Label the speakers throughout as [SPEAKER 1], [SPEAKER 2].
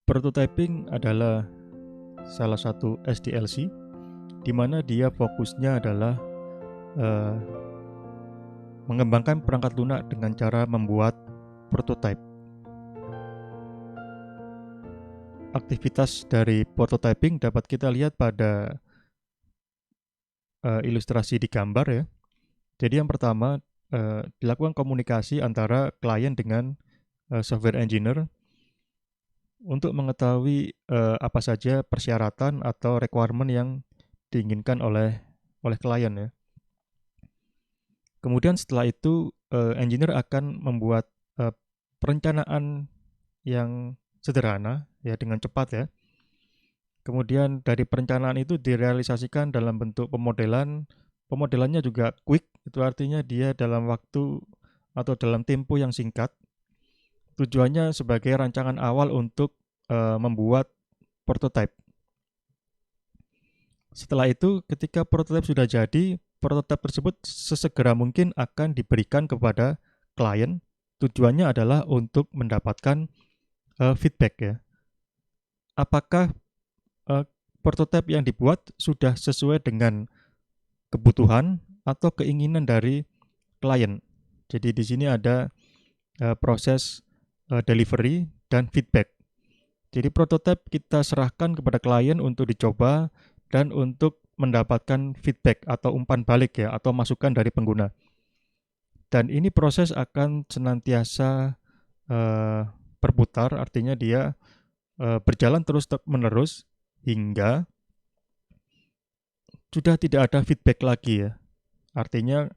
[SPEAKER 1] Prototyping adalah salah satu SDLC di mana dia fokusnya adalah eh, mengembangkan perangkat lunak dengan cara membuat prototype. Aktivitas dari prototyping dapat kita lihat pada ilustrasi di gambar ya. Jadi yang pertama dilakukan komunikasi antara klien dengan software engineer untuk mengetahui apa saja persyaratan atau requirement yang diinginkan oleh klien ya. Kemudian setelah itu engineer akan membuat perencanaan yang sederhana ya dengan cepat ya. Kemudian dari perencanaan itu direalisasikan dalam bentuk pemodelan. Pemodelannya juga quick, itu artinya dia dalam waktu atau dalam tempo yang singkat. Tujuannya sebagai rancangan awal untuk membuat prototype. Setelah itu, ketika prototipe sudah jadi, prototipe tersebut sesegera mungkin akan diberikan kepada klien. Tujuannya adalah untuk mendapatkan feedback ya. Apakah prototipe yang dibuat sudah sesuai dengan kebutuhan atau keinginan dari klien. Jadi di sini ada proses delivery dan feedback. Jadi prototipe kita serahkan kepada klien untuk dicoba dan untuk mendapatkan feedback atau umpan balik ya atau masukan dari pengguna. Dan ini proses akan senantiasa berputar, artinya dia berjalan terus-menerus hingga sudah tidak ada feedback lagi ya. Artinya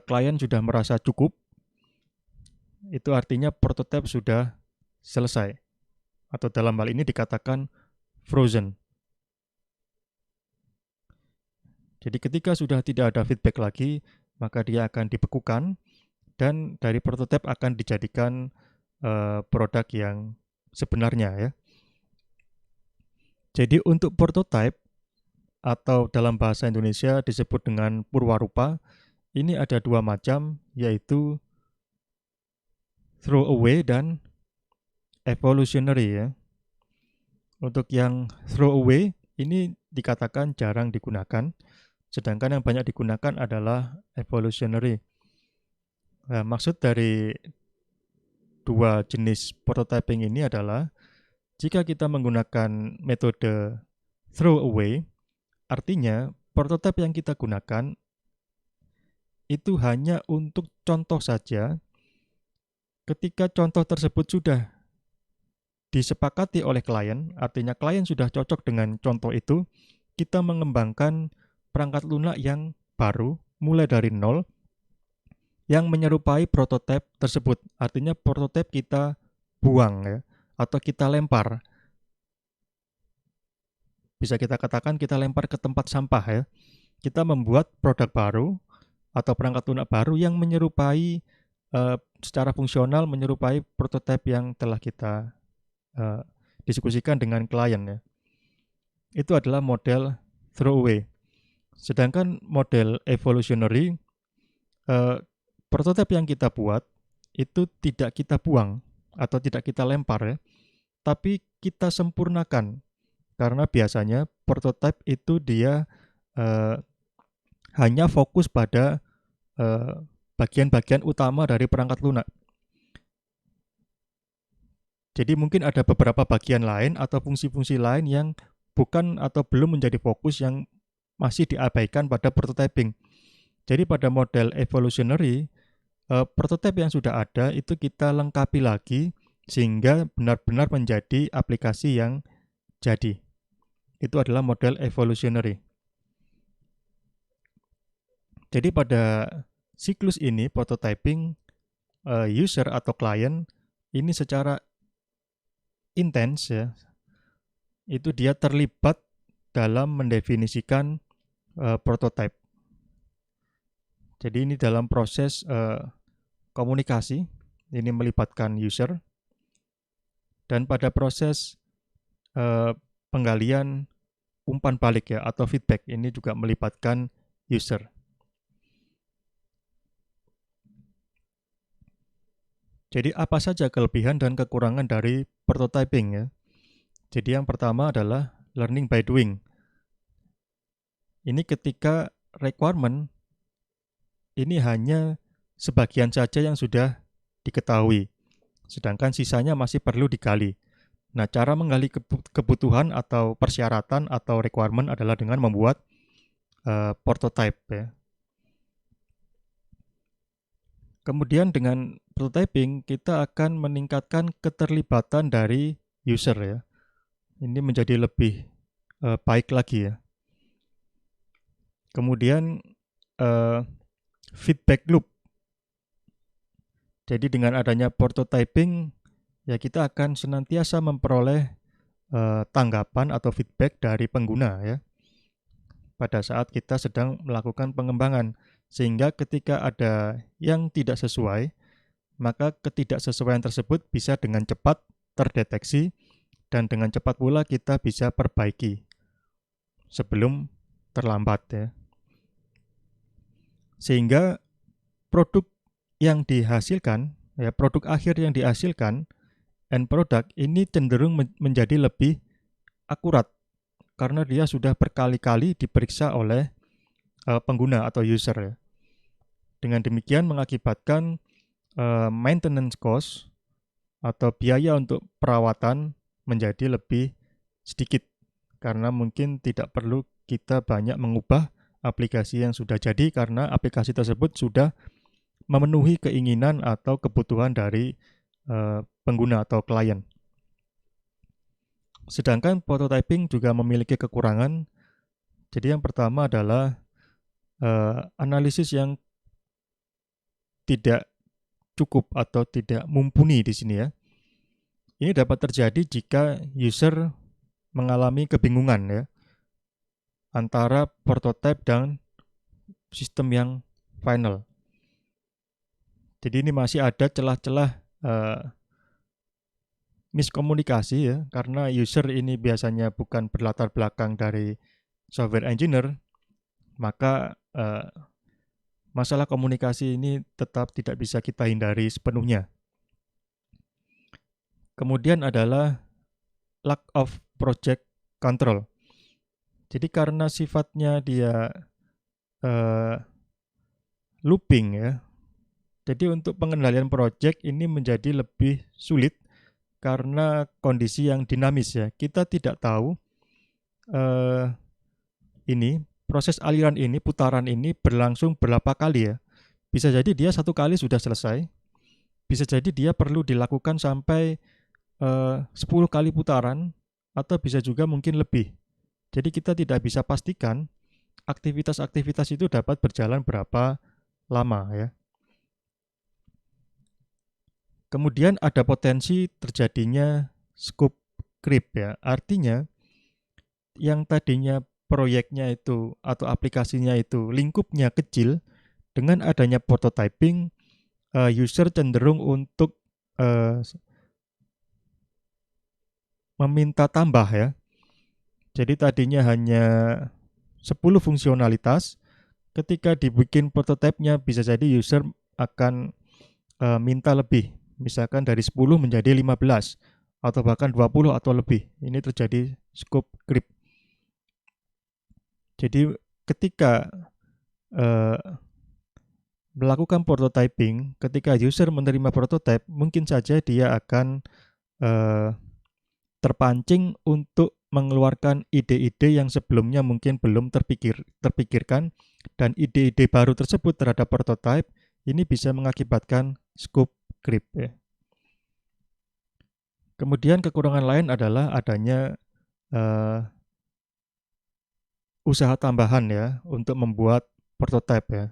[SPEAKER 1] klien sudah merasa cukup, itu artinya prototipe sudah selesai. Atau dalam hal ini dikatakan frozen. Jadi ketika sudah tidak ada feedback lagi, maka dia akan dibekukan dan dari prototipe akan dijadikan produk yang sebenarnya ya. Jadi untuk prototipe atau dalam bahasa Indonesia disebut dengan purwarupa, ini ada dua macam, yaitu throwaway dan evolutionary ya. Untuk yang throwaway ini dikatakan jarang digunakan, sedangkan yang banyak digunakan adalah evolutionary. Nah, maksud dari dua jenis prototyping ini adalah jika kita menggunakan metode throwaway, artinya prototipe yang kita gunakan itu hanya untuk contoh saja. Ketika contoh tersebut sudah disepakati oleh klien, artinya klien sudah cocok dengan contoh itu, kita mengembangkan perangkat lunak yang baru, mulai dari nol, yang menyerupai prototipe tersebut. Artinya prototipe kita buang ya, atau kita lempar. Bisa kita katakan kita lempar ke tempat sampah ya. Kita membuat produk baru atau perangkat lunak baru yang menyerupai secara fungsional menyerupai prototipe yang telah kita diskusikan dengan klien ya. Itu adalah model throwaway. Sedangkan model evolutionary, prototipe yang kita buat itu tidak kita buang atau tidak kita lempar ya, tapi kita sempurnakan. Karena biasanya prototipe itu dia hanya fokus pada bagian-bagian utama dari perangkat lunak. Jadi mungkin ada beberapa bagian lain atau fungsi-fungsi lain yang bukan atau belum menjadi fokus yang masih diabaikan pada prototyping. Jadi pada model evolutionary, prototipe yang sudah ada itu kita lengkapi lagi sehingga benar-benar menjadi aplikasi yang jadi. Itu adalah model evolutionary. Jadi pada siklus ini prototyping, user atau klien ini secara intens ya, itu dia terlibat dalam mendefinisikan prototype. Jadi ini dalam proses komunikasi, ini melibatkan user, dan pada proses penggalian umpan balik ya atau feedback ini juga melibatkan user. Jadi apa saja kelebihan dan kekurangan dari prototyping ya? Jadi yang pertama adalah learning by doing. Ini ketika requirement ini hanya sebagian saja yang sudah diketahui, sedangkan sisanya masih perlu digali. Nah, cara menggali kebutuhan atau persyaratan atau requirement adalah dengan membuat prototype ya. Kemudian dengan prototyping kita akan meningkatkan keterlibatan dari user ya. Ini menjadi lebih baik lagi ya. Kemudian feedback loop. Jadi dengan adanya prototyping ya kita akan senantiasa memperoleh tanggapan atau feedback dari pengguna ya pada saat kita sedang melakukan pengembangan, sehingga ketika ada yang tidak sesuai, maka ketidaksesuaian tersebut bisa dengan cepat terdeteksi dan dengan cepat pula kita bisa perbaiki sebelum terlambat ya. Sehingga produk yang dihasilkan ya, produk akhir yang dihasilkan, end product ini cenderung menjadi lebih akurat karena dia sudah berkali-kali diperiksa oleh pengguna atau user ya. Dengan demikian mengakibatkan maintenance cost atau biaya untuk perawatan menjadi lebih sedikit karena mungkin tidak perlu kita banyak mengubah aplikasi yang sudah jadi karena aplikasi tersebut sudah memenuhi keinginan atau kebutuhan dari pengguna atau klien. Sedangkan prototyping juga memiliki kekurangan. Jadi yang pertama adalah analisis yang tidak cukup atau tidak mumpuni di sini ya. Ini dapat terjadi jika user mengalami kebingungan ya antara prototype dan sistem yang final. Jadi ini masih ada celah-celah miskomunikasi ya, karena user ini biasanya bukan berlatar belakang dari software engineer, maka masalah komunikasi ini tetap tidak bisa kita hindari sepenuhnya. Kemudian adalah lack of project control. Jadi karena sifatnya dia looping ya, jadi untuk pengendalian project ini menjadi lebih sulit karena kondisi yang dinamis ya. Kita tidak tahu ini proses aliran ini, putaran ini berlangsung berapa kali ya. Bisa jadi dia satu kali sudah selesai, bisa jadi dia perlu dilakukan sampai 10 kali putaran, atau bisa juga mungkin lebih. Jadi kita tidak bisa pastikan aktivitas-aktivitas itu dapat berjalan berapa lama ya. Kemudian ada potensi terjadinya scope creep ya. Artinya yang tadinya proyeknya itu atau aplikasinya itu lingkupnya kecil, dengan adanya prototyping user cenderung untuk meminta tambah ya. Jadi tadinya hanya 10 fungsionalitas, ketika dibikin prototipenya bisa jadi user akan minta lebih. Misalkan dari 10 menjadi 15 atau bahkan 20 atau lebih. Ini terjadi scope creep. Jadi ketika melakukan prototyping, ketika user menerima prototype, mungkin saja dia akan terpancing untuk mengeluarkan ide-ide yang sebelumnya mungkin belum terpikirkan, dan ide-ide baru tersebut terhadap prototype ini bisa mengakibatkan scope creep ya. Kemudian kekurangan lain adalah adanya usaha tambahan ya untuk membuat prototype ya.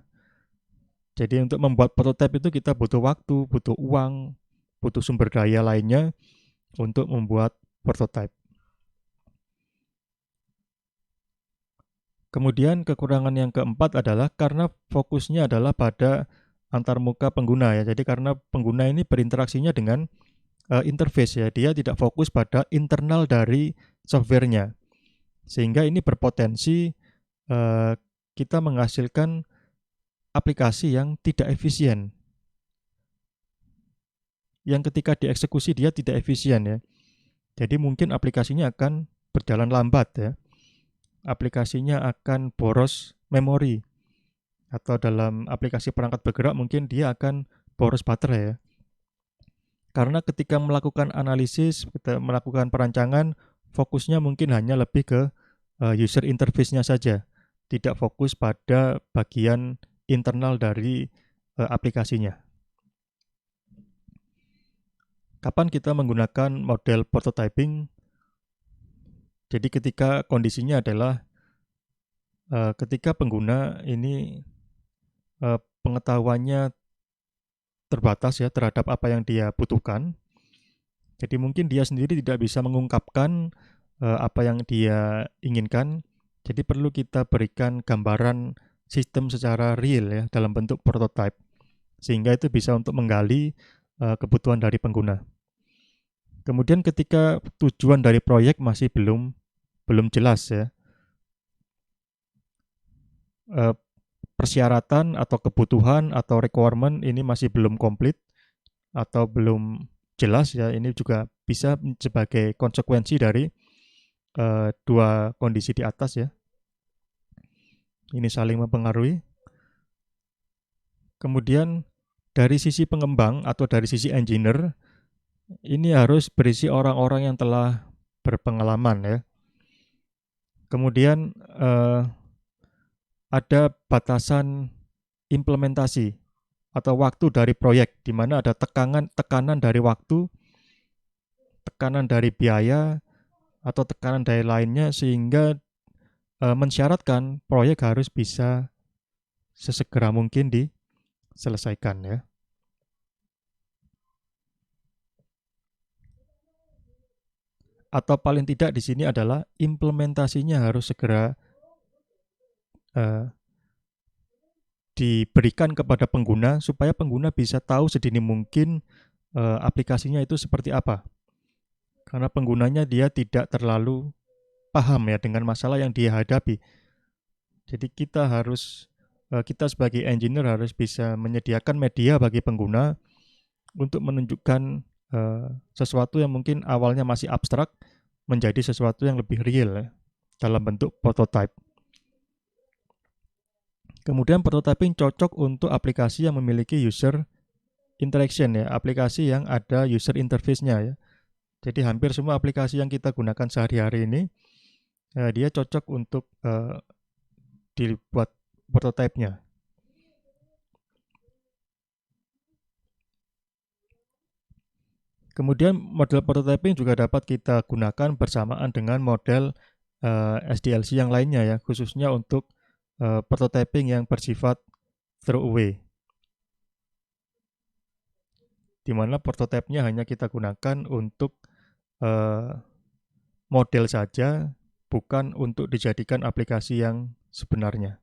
[SPEAKER 1] Jadi untuk membuat prototype itu kita butuh waktu, butuh uang, butuh sumber daya lainnya untuk membuat prototype. Kemudian kekurangan yang keempat adalah karena fokusnya adalah pada antarmuka pengguna ya. Jadi karena pengguna ini berinteraksinya dengan interface ya, dia tidak fokus pada internal dari softwarenya. Sehingga ini berpotensi kita menghasilkan aplikasi yang tidak efisien. Yang ketika dieksekusi dia tidak efisien ya. Jadi mungkin aplikasinya akan berjalan lambat ya. Aplikasinya akan boros memori. Atau dalam aplikasi perangkat bergerak mungkin dia akan boros baterai ya. Karena ketika melakukan analisis, kita melakukan perancangan, fokusnya mungkin hanya lebih ke user interface-nya saja, tidak fokus pada bagian internal dari aplikasinya. Kapan kita menggunakan model prototyping? Jadi ketika kondisinya adalah ketika pengguna ini pengetahuannya terbatas ya terhadap apa yang dia butuhkan. Jadi mungkin dia sendiri tidak bisa mengungkapkan apa yang dia inginkan. Jadi perlu kita berikan gambaran sistem secara real ya dalam bentuk prototype. Sehingga itu bisa untuk menggali kebutuhan dari pengguna. Kemudian ketika tujuan dari proyek masih belum jelas ya. Persyaratan atau kebutuhan atau requirement ini masih belum komplit atau belum jelas ya, ini juga bisa sebagai konsekuensi dari dua kondisi di atas ya. Ini saling mempengaruhi. Kemudian dari sisi pengembang atau dari sisi engineer, ini harus berisi orang-orang yang telah berpengalaman ya. Kemudian ada batasan implementasi atau waktu dari proyek, di mana ada tekanan dari waktu, tekanan dari biaya, atau tekanan dari lainnya, sehingga mensyaratkan proyek harus bisa sesegera mungkin diselesaikan ya. Atau paling tidak di sini adalah implementasinya harus segera diberikan kepada pengguna supaya pengguna bisa tahu sedini mungkin aplikasinya itu seperti apa. Karena penggunanya dia tidak terlalu paham ya dengan masalah yang dia hadapi. Jadi kita sebagai engineer harus bisa menyediakan media bagi pengguna untuk menunjukkan sesuatu yang mungkin awalnya masih abstrak menjadi sesuatu yang lebih real ya, dalam bentuk prototype. Kemudian prototyping cocok untuk aplikasi yang memiliki user interaction ya, aplikasi yang ada user interface-nya ya. Jadi hampir semua aplikasi yang kita gunakan sehari-hari ini dia cocok untuk dibuat prototype-nya. Kemudian model prototyping juga dapat kita gunakan bersamaan dengan model SDLC yang lainnya ya, khususnya untuk prototyping yang bersifat throwaway, di mana prototipenya hanya kita gunakan untuk model saja, bukan untuk dijadikan aplikasi yang sebenarnya.